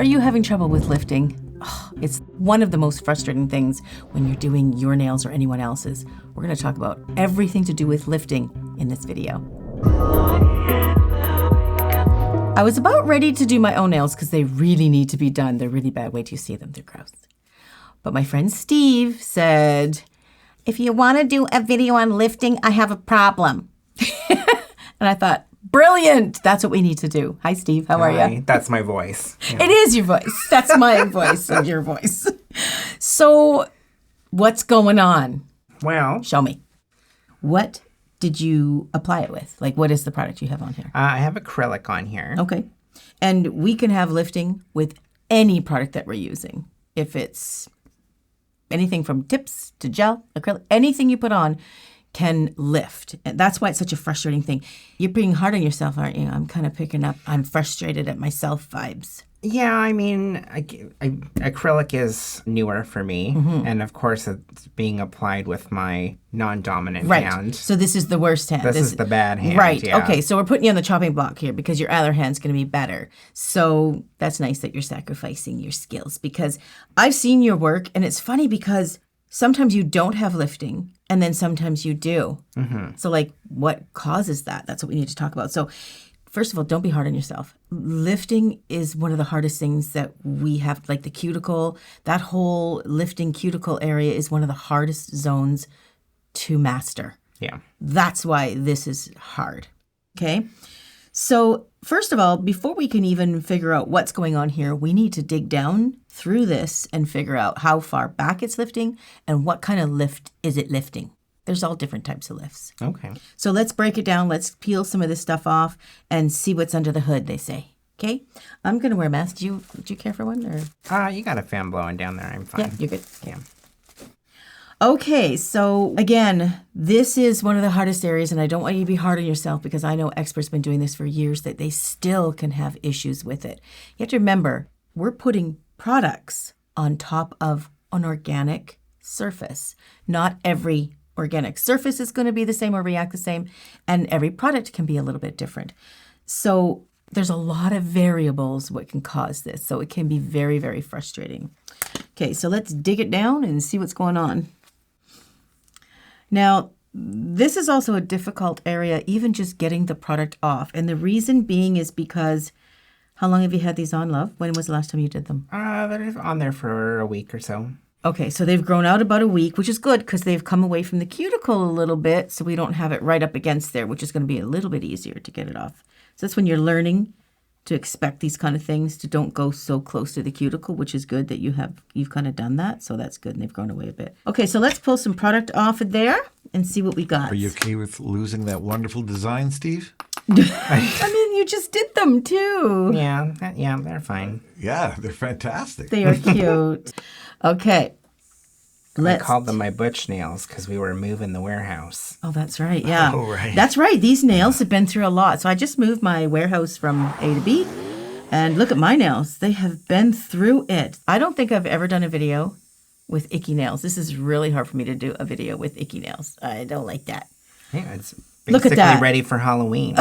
Are you having trouble with lifting? Oh, it's one of the most frustrating things when you're doing your nails or anyone else's. We're going to talk about everything to do with lifting in this video. I was about ready to do my own nails because they really need to be done. They're really bad. Wait till you see them. They're gross. But my friend Steve said, if you want to do a video on lifting, I have a problem. And I thought, brilliant. That's what we need to do. Hi, Steve. How are you? That's my voice. Yeah. It is your voice. That's my voice and your voice. So what's going on? Well, Show me. What did you apply it with? Like, what is the product you have on here? I have acrylic on here. Okay. And we can have lifting with any product that we're using. If it's anything from tips to gel, acrylic, anything you put on can lift. And that's why it's such a frustrating thing. You're being hard on yourself, aren't you? I'm kind of picking up, I'm frustrated at myself vibes. Yeah, I mean, acrylic is newer for me. Mm-hmm. And of course, it's being applied with my non-dominant hand. So this is the worst hand. This is the bad hand. Right. Yeah. Okay, so we're putting you on the chopping block here because your other hand's going to be better. So that's nice that you're sacrificing your skills because I've seen your work and it's funny because sometimes you don't have lifting and then sometimes you do. Mm-hmm. So like what causes that? That's what we need to talk about. So first of all, don't be hard on yourself. Lifting is one of the hardest things that we have, like the cuticle, that whole lifting cuticle area is one of the hardest zones to master. Yeah. That's why this is hard. Okay. So first of all, before we can even figure out what's going on here, we need to dig down through this and figure out how far back it's lifting and what kind of lift is it lifting. There's all different types of lifts. Okay. So let's break it down. Let's peel some of this stuff off and see what's under the hood, they say. Okay? I'm going to wear a mask. Do you care for one? Or? You got a fan blowing down there. I'm fine. Yeah, you're good. Yeah. Okay, so again, this is one of the hardest areas, and I don't want you to be hard on yourself because I know experts have been doing this for years, that they still can have issues with it. You have to remember, we're putting products on top of an organic surface. Not every organic surface is going to be the same or react the same, and every product can be a little bit different. So there's a lot of variables what can cause this, so it can be very, very frustrating. Okay, so let's dig it down and see what's going on. Now, this is also a difficult area, even just getting the product off. And the reason being is because, how long have you had these on, love? When was the last time you did them? They're on there for a week or so. Okay, so they've grown out about a week, which is good because they've come away from the cuticle a little bit, so we don't have it right up against there, which is going to be a little bit easier to get it off. So that's when you're learning to expect these kind of things, to don't go so close to the cuticle, which is good that you've kind of done that. So that's good, and they've grown away a bit. Okay, so let's pull some product off of there and see what we got. Are you okay with losing that wonderful design, Steve? I mean, you just did them too. Yeah, they're fine. Yeah, they're fantastic. They are cute. Okay. I called them my butch nails because we were moving the warehouse. Oh, that's right. Yeah. Oh, right. That's right. These nails have been through a lot. So I just moved my warehouse from A to B. And look at my nails. They have been through it. I don't think I've ever done a video with icky nails. This is really hard for me to do a video with icky nails. I don't like that. Yeah, it's Look at basically that. ready for Halloween.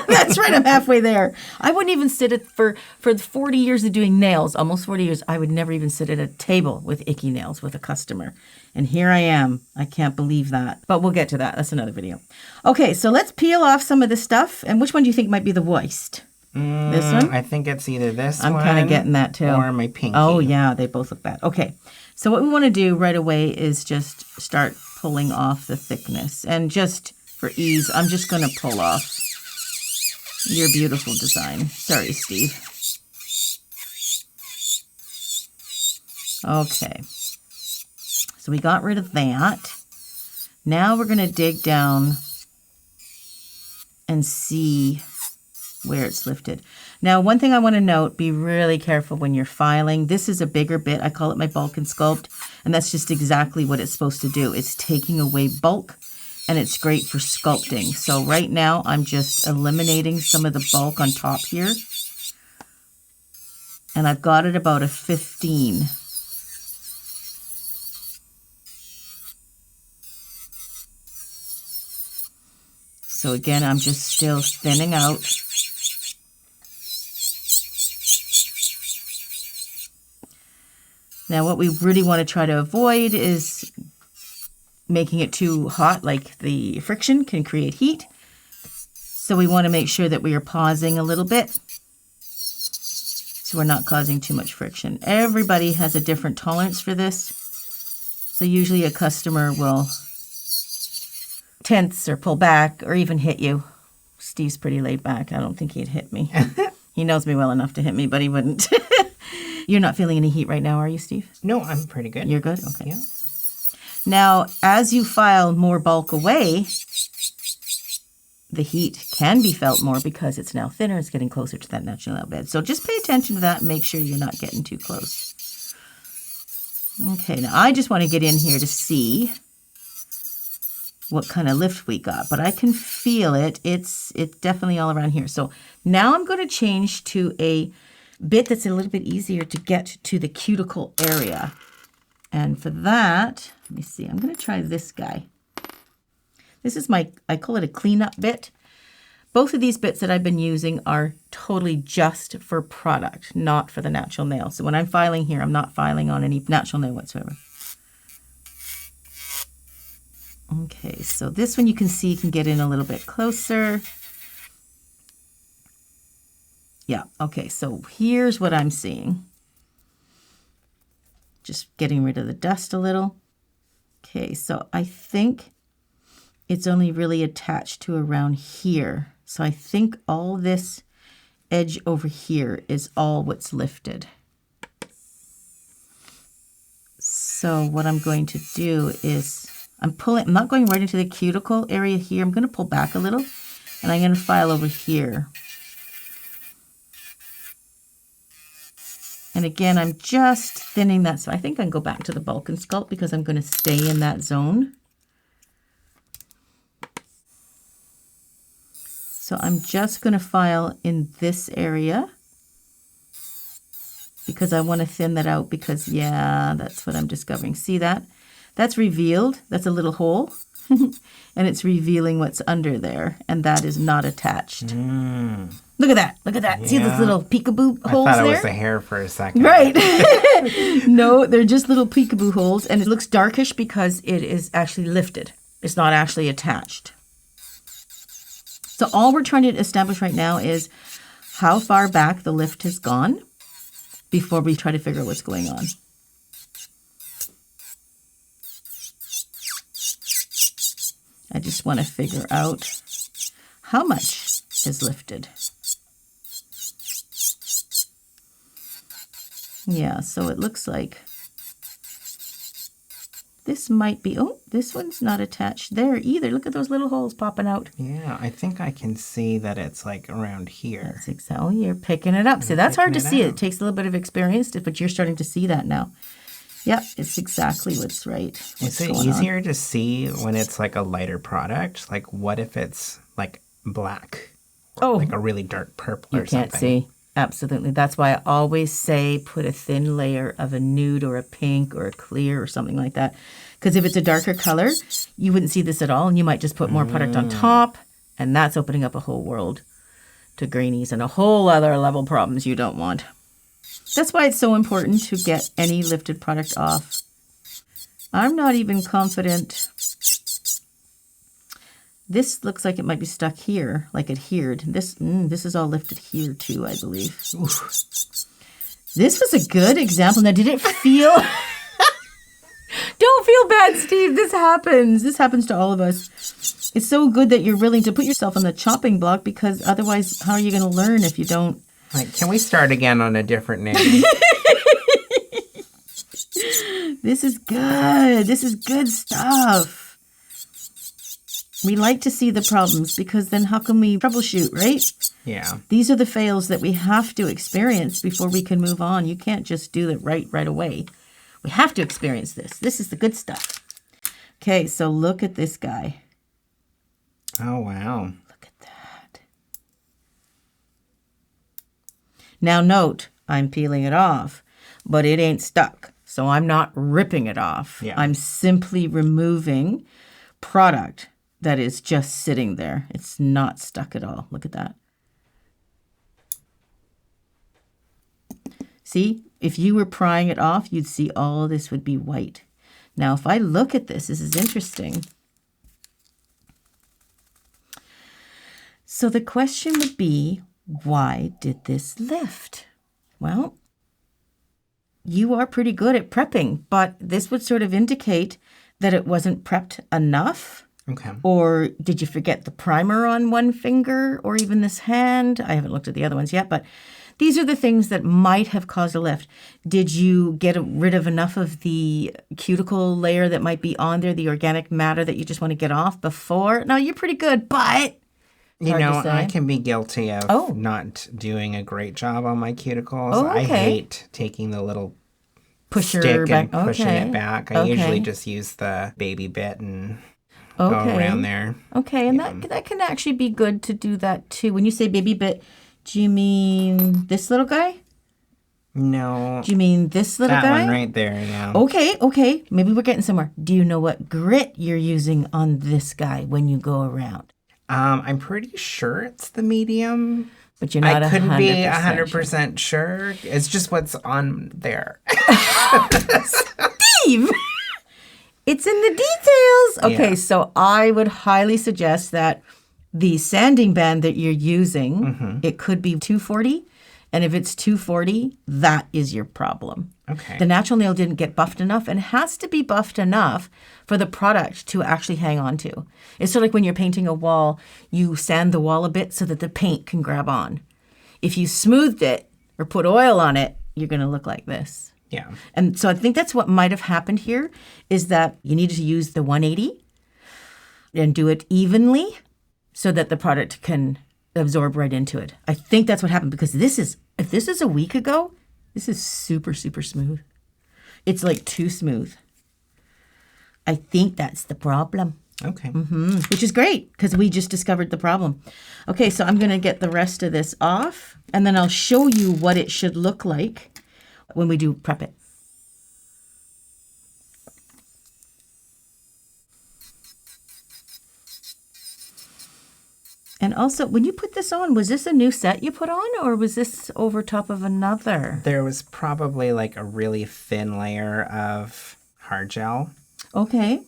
That's right. I'm halfway there. I wouldn't even sit at, for 40 years of doing nails, almost 40 years, I would never even sit at a table with icky nails with a customer. And here I am. I can't believe that. But we'll get to that. That's another video. Okay, so let's peel off some of the stuff. And which one do you think might be the worst? This one? I think it's either this I'm one kind of getting that too. or my pinky. Oh, yeah. They both look bad. Okay. So what we want to do right away is just start pulling off the thickness. And just for ease, I'm just going to pull off your beautiful design. Sorry, Steve. Okay. So we got rid of that. Now we're going to dig down and see where it's lifted. Now, one thing I want to note, be really careful when you're filing. This is a bigger bit. I call it my bulk and sculpt, and that's just exactly what it's supposed to do. It's taking away bulk, and it's great for sculpting. So right now, I'm just eliminating some of the bulk on top here, and I've got it about a 15. So again, I'm just still thinning out. Now what we really want to try to avoid is making it too hot, like the friction can create heat. So we want to make sure that we are pausing a little bit so we're not causing too much friction. Everybody has a different tolerance for this. So usually a customer will tense or pull back or even hit you. Steve's pretty laid back. I don't think he'd hit me. He knows me well enough to hit me, but he wouldn't. You're not feeling any heat right now, are you, Steve? No, I'm pretty good. You're good? Okay. Yeah. Now, as you file more bulk away, the heat can be felt more because it's now thinner. It's getting closer to that natural nail bed. So just pay attention to that and make sure you're not getting too close. Okay, now I just want to get in here to see what kind of lift we got, but I can feel it. It's definitely all around here. So now I'm going to change to a bit that's a little bit easier to get to the cuticle area. And for that, let me see, I'm going to try this guy. This is I call it a cleanup bit. Both of these bits that I've been using are totally just for product, not for the natural nail. So when I'm filing here, I'm not filing on any natural nail whatsoever. Okay, so this one you can see can get in a little bit closer. Yeah, okay, so here's what I'm seeing. Just getting rid of the dust a little. Okay, so I think it's only really attached to around here. So I think all this edge over here is all what's lifted. So what I'm going to do is I'm not going right into the cuticle area here. I'm going to pull back a little and I'm going to file over here. And again, I'm just thinning that. So I think I can go back to the bulk and sculpt because I'm going to stay in that zone. So I'm just going to file in this area because I want to thin that out because, yeah, that's what I'm discovering. See that? That's revealed. That's a little hole. And it's revealing what's under there. And that is not attached. Look at that. Look at that. Yeah. See those little peekaboo holes there? I thought it was the hair for a second. Right. No, they're just little peekaboo holes. And it looks darkish because it is actually lifted. It's not actually attached. So all we're trying to establish right now is how far back the lift has gone before we try to figure out what's going on. I just want to figure out how much is lifted. Yeah, so it looks like this might be, oh, this one's not attached there either. Look at those little holes popping out. Yeah, I think I can see that it's like around here. That's exactly, you're picking it up. So that's hard to see. It takes a little bit of experience, but you're starting to see that now. Yep, it's exactly what's right. Is it easier to see when it's like a lighter product? Like what if it's like black? Or like a really dark purple or something? You can't see. Absolutely. That's why I always say put a thin layer of a nude or a pink or a clear or something like that. Because if it's a darker color, you wouldn't see this at all. And you might just put more product on top. And that's opening up a whole world to greenies and a whole other level problems you don't want. That's why it's so important to get any lifted product off. I'm not even confident. This looks like it might be stuck here, like adhered. This is all lifted here too, I believe. Oof. This was a good example. Now, did it feel... Don't feel bad, Steve. This happens. This happens to all of us. It's so good that you're willing to put yourself on the chopping block because otherwise, how are you going to learn if you don't? Like, can we start again on a different name? This is good. This is good stuff. We like to see the problems because then how can we troubleshoot, right? Yeah. These are the fails that we have to experience before we can move on. You can't just do it right away. We have to experience this. This is the good stuff. Okay, so look at this guy. Oh, wow. Look at that. Now note, I'm peeling it off, but it ain't stuck. So I'm not ripping it off. Yeah. I'm simply removing product that is just sitting there. It's not stuck at all. Look at that. See, if you were prying it off, you'd see all of this would be white. Now, if I look at this is interesting. So the question would be, why did this lift? Well, you are pretty good at prepping, but this would sort of indicate that it wasn't prepped enough. Okay. Or did you forget the primer on one finger or even this hand? I haven't looked at the other ones yet, but these are the things that might have caused a lift. Did you get rid of enough of the cuticle layer that might be on there, the organic matter that you just want to get off before? No, you're pretty good, but... You know, I can be guilty of not doing a great job on my cuticles. Oh, okay. I hate taking the little pusher stick back. and pushing it back. I usually just use the baby bit and go around there. Okay, and that can actually be good to do that too. When you say baby bit, do you mean this little guy? No. Do you mean this little guy? That one right there, yeah. Okay. Maybe we're getting somewhere. Do you know what grit you're using on this guy when you go around? I'm pretty sure it's the medium. But you're not 100% I couldn't be 100% sure. It's just what's on there. Steve! It's in the details. Okay, so I would highly suggest that the sanding band that you're using, it could be 240. And if it's 240, that is your problem. Okay. The natural nail didn't get buffed enough and has to be buffed enough for the product to actually hang on to. It's sort of like when you're painting a wall, you sand the wall a bit so that the paint can grab on. If you smoothed it or put oil on it, you're going to look like this. Yeah. And so I think that's what might have happened here is that you needed to use the 180 and do it evenly so that the product can absorb right into it. I think that's what happened because if this is a week ago, this is super, super smooth. It's like too smooth. I think that's the problem. Okay. Which is great because we just discovered the problem. Okay, so I'm going to get the rest of this off and then I'll show you what it should look like when we do prep it. And also, when you put this on, was this a new set you put on or was this over top of another? There was probably like a really thin layer of hard gel. Okay.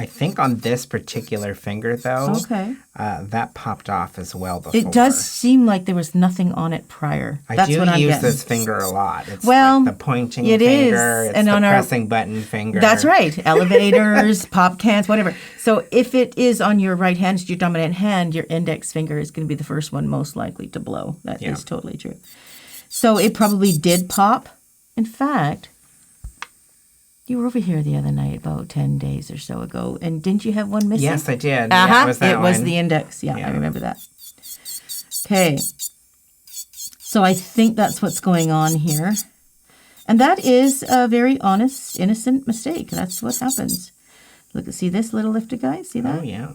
I think on this particular finger, though, Okay. That popped off as well before. It does seem like there was nothing on it prior. I That's do what I'm use getting. this finger a lot. It's Well, like the pointing it finger. is. It's And the on our- pressing button finger. That's right. Elevators, pop cans, whatever. So if it is on your right hand, your dominant hand, your index finger is going to be the first one most likely to blow. That is totally true. So it probably did pop. In fact, you were over here the other night about 10 days or so ago, and didn't you have one missing? Yes, I did. Uh-huh. Yeah, it was that it was one. the index. Yeah, I remember that. Okay. So I think that's what's going on here. And that is a very honest, innocent mistake. That's what happens. Look, see this little lifted guy? See that? Oh, yeah.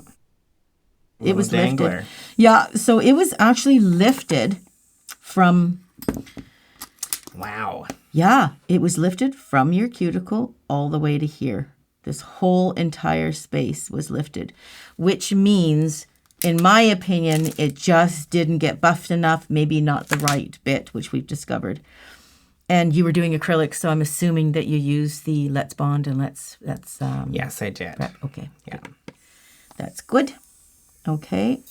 It was dangler. lifted. Yeah, so it was actually lifted from... Wow. Yeah, it was lifted from your cuticle all the way to here. This whole entire space was lifted, which means, in my opinion, it just didn't get buffed enough, maybe not the right bit, which we've discovered. And you were doing acrylic, so I'm assuming that you used the Let's Bond and Let's... Yes, I did. prep. Okay. Yeah. That's good. Okay.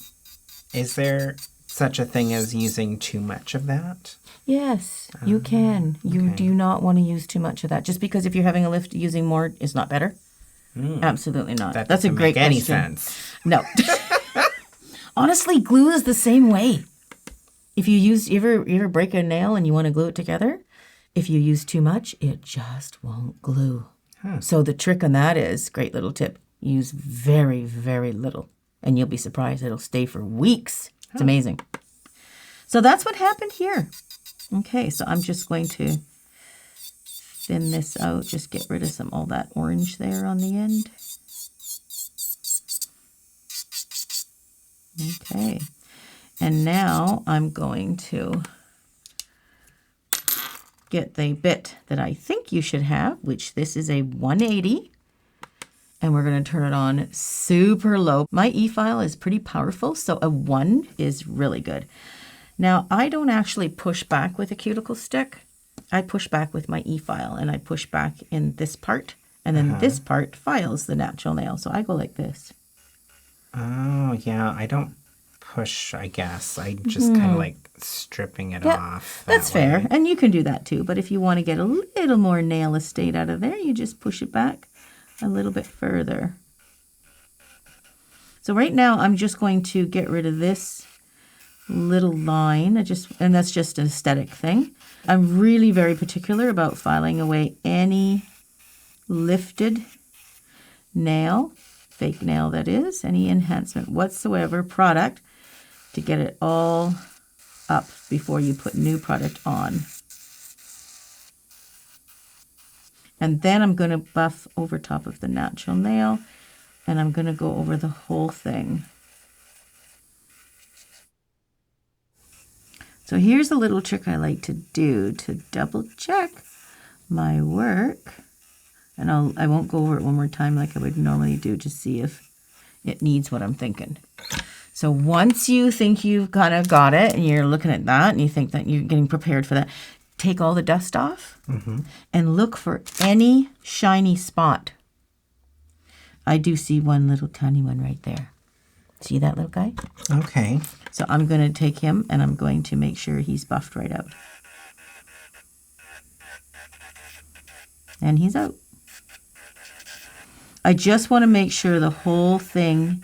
Is there such a thing as using too much of that? Yes, you can. You do not want to use too much of that. Just because if you're having a lift, using more is not better. Absolutely not. That That's a doesn't great make any question. sense. No. Honestly, glue is the same way. If you ever break a nail and you want to glue it together, if you use too much, it just won't glue. So the trick on that is, great little tip, use very, very little. And you'll be surprised. It'll stay for weeks. It's amazing. So that's what happened here. Okay, so I'm just going to thin this out. Just get rid of all that orange there on the end. Okay, and now I'm going to get the bit that I think you should have, which this is a 180. And we're going to turn it on super low. My E-file is pretty powerful, so a 1 is really good. Now, I don't actually push back with a cuticle stick. I push back with my e-file, and I push back in this part, and then this part files the natural nail. So I go like this. Oh, yeah. I don't push, I guess. I just kind of like stripping it off. That's that way. fair. And you can do that too. But if you want to get a little more nail estate out of there, you just push it back a little bit further. So right now I'm just going to get rid of this little line. And that's just an aesthetic thing. I'm really very particular about filing away any lifted nail, fake nail that is, any enhancement whatsoever product, to get it all up before you put new product on. And then I'm going to buff over top of the natural nail, and I'm going to go over the whole thing. So here's a little trick I like to do to double check my work. And I won't go over it one more time like I would normally do to see if it needs what I'm thinking. So once you think you've kind of got it and you're looking at that and you think that you're getting prepared for that, take all the dust off and look for any shiny spot. I do see one little tiny one right there. See that little guy? Okay. So I'm going to take him and I'm going to make sure he's buffed right out. And he's out. I just want to make sure the whole thing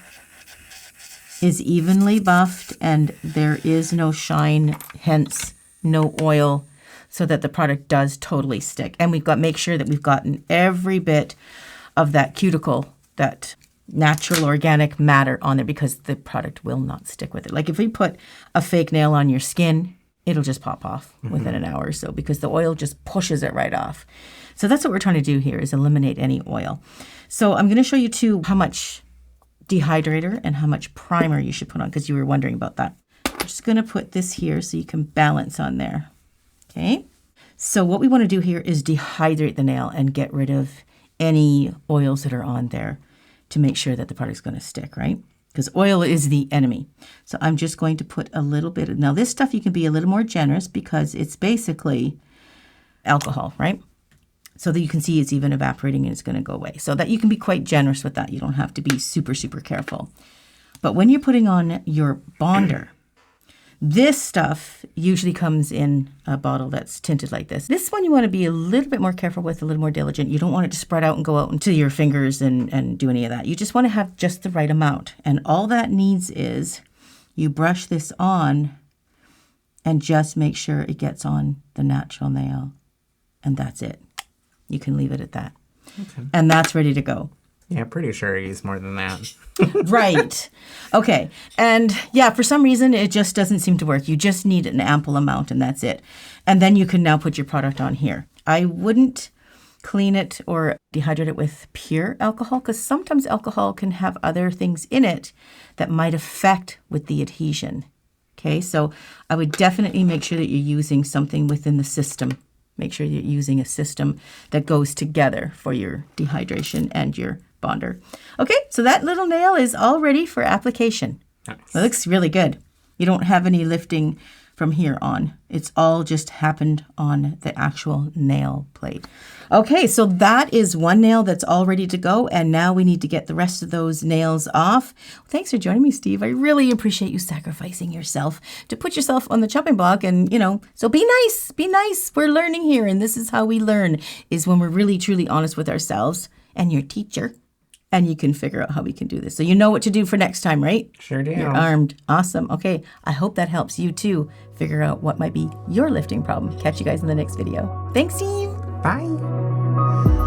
is evenly buffed and there is no shine, hence no oil, so that the product does totally stick. And make sure that we've gotten every bit of that cuticle, that natural organic matter on there, because the product will not stick with it. Like if we put a fake nail on your skin, it'll just pop off within an hour or so because the oil just pushes it right off. So that's what we're trying to do here, is eliminate any oil. So I'm going to show you too how much dehydrator and how much primer you should put on, because you were wondering about that. I'm just going to put this here so you can balance on there. Okay. So what we want to do here is dehydrate the nail and get rid of any oils that are on there to make sure that the product's going to stick, right? Because oil is the enemy. So I'm just going to put a little bit now this stuff you can be a little more generous because it's basically alcohol, right? So that you can see it's even evaporating and it's going to go away. So that you can be quite generous with that. You don't have to be super, super careful. But when you're putting on your bonder, this stuff usually comes in a bottle that's tinted like this. This one you want to be a little bit more careful with, a little more diligent. You don't want it to spread out and go out into your fingers and do any of that. You just want to have just the right amount. And all that needs is you brush this on and just make sure it gets on the natural nail. And that's it. You can leave it at that. Okay. And that's ready to go. Yeah, pretty sure I use more than that. Right. Okay. And yeah, for some reason, it just doesn't seem to work. You just need an ample amount and that's it. And then you can now put your product on here. I wouldn't clean it or dehydrate it with pure alcohol because sometimes alcohol can have other things in it that might affect with the adhesion. Okay. So I would definitely make sure that you're using something within the system. Make sure you're using a system that goes together for your dehydration and your bonder. Okay, so that little nail is all ready for application. Nice. It looks really good. You don't have any lifting from here on. It's all just happened on the actual nail plate. Okay, so that is one nail that's all ready to go, and now we need to get the rest of those nails off. Thanks for joining me, Steve. I really appreciate you sacrificing yourself to put yourself on the chopping block, and, so be nice. Be nice. We're learning here, and this is how we learn, is when we're really, truly honest with ourselves and your teacher, and you can figure out how we can do this. So you know what to do for next time, right? Sure do. You're armed. Awesome. Okay, I hope that helps you, too, figure out what might be your lifting problem. Catch you guys in the next video. Thanks, Steve. Bye.